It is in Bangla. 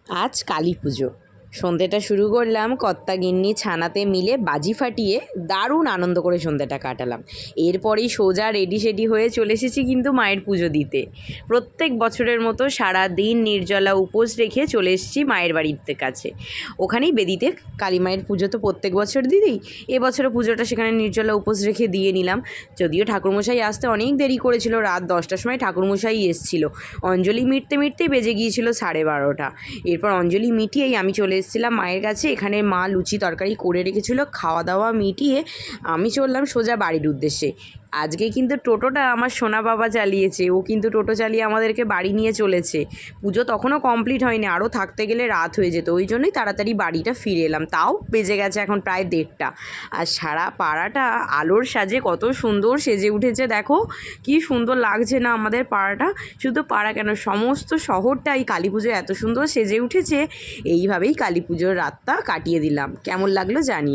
আজ কালী পুজো। সন্ধেটা শুরু করলাম কর্তা গিন্নি ছানাতে মিলে বাজি ফাটিয়ে দারুণ আনন্দ করে সন্ধেটা কাটালাম। এরপরেই সোজা রেডি সেডি হয়ে চলে এসেছি কিন্তু মায়ের পুজো দিতে। প্রত্যেক বছরের মতো সারা দিন নির্জলা উপোস রেখে চলে এসেছি মায়ের বাড়িতে কাছে। ওখানেই বেদিতে কালী মায়ের পুজো তো প্রত্যেক বছর দিই, এবছরও পুজোটা সেখানে নির্জলা উপোস রেখে দিয়ে নিলাম। যদিও ঠাকুরমশাই আসতে অনেক দেরি করেছিল, রাত 10টার সময় ঠাকুরমশাই এসেছিল। অঞ্জলি মিটতে মিটতেই বেজে গিয়েছিল 12:30। এরপর অঞ্জলি মিটিয়েই আমি চলে এসেছিলাম মায়ের কাছে। এখানে মা লুচি তরকারি করে রেখেছিল, খাওয়া দাওয়া মিটিয়ে আমি চললাম সোজা বাড়ির উদ্দেশ্যে। আজকে কিন্তু টোটোটা আমার সোনা বাবা চালিয়েছে, ও কিন্তু টোটো চালিয়ে আমাদেরকে বাড়ি নিয়ে চলেছে। পুজো তখনও কমপ্লিট হয়নি, আরও থাকতে গেলে রাত হয়ে যেত, ওই জন্যই তাড়াতাড়ি বাড়িটা ফিরে এলাম। তাও বেজে গেছে এখন প্রায় 1:30। আর সারা পাড়াটা আলোর সাজে কত সুন্দর সেজে উঠেছে, দেখো কি সুন্দর লাগছে না আমাদের পাড়াটা। শুধু পাড়া কেন, সমস্ত শহরটাই কালী পুজো এত সুন্দর সেজে উঠেছে। এইভাবেই কালী পুজোর রাতটা কাটিয়ে দিলাম। কেমন লাগলো জানি।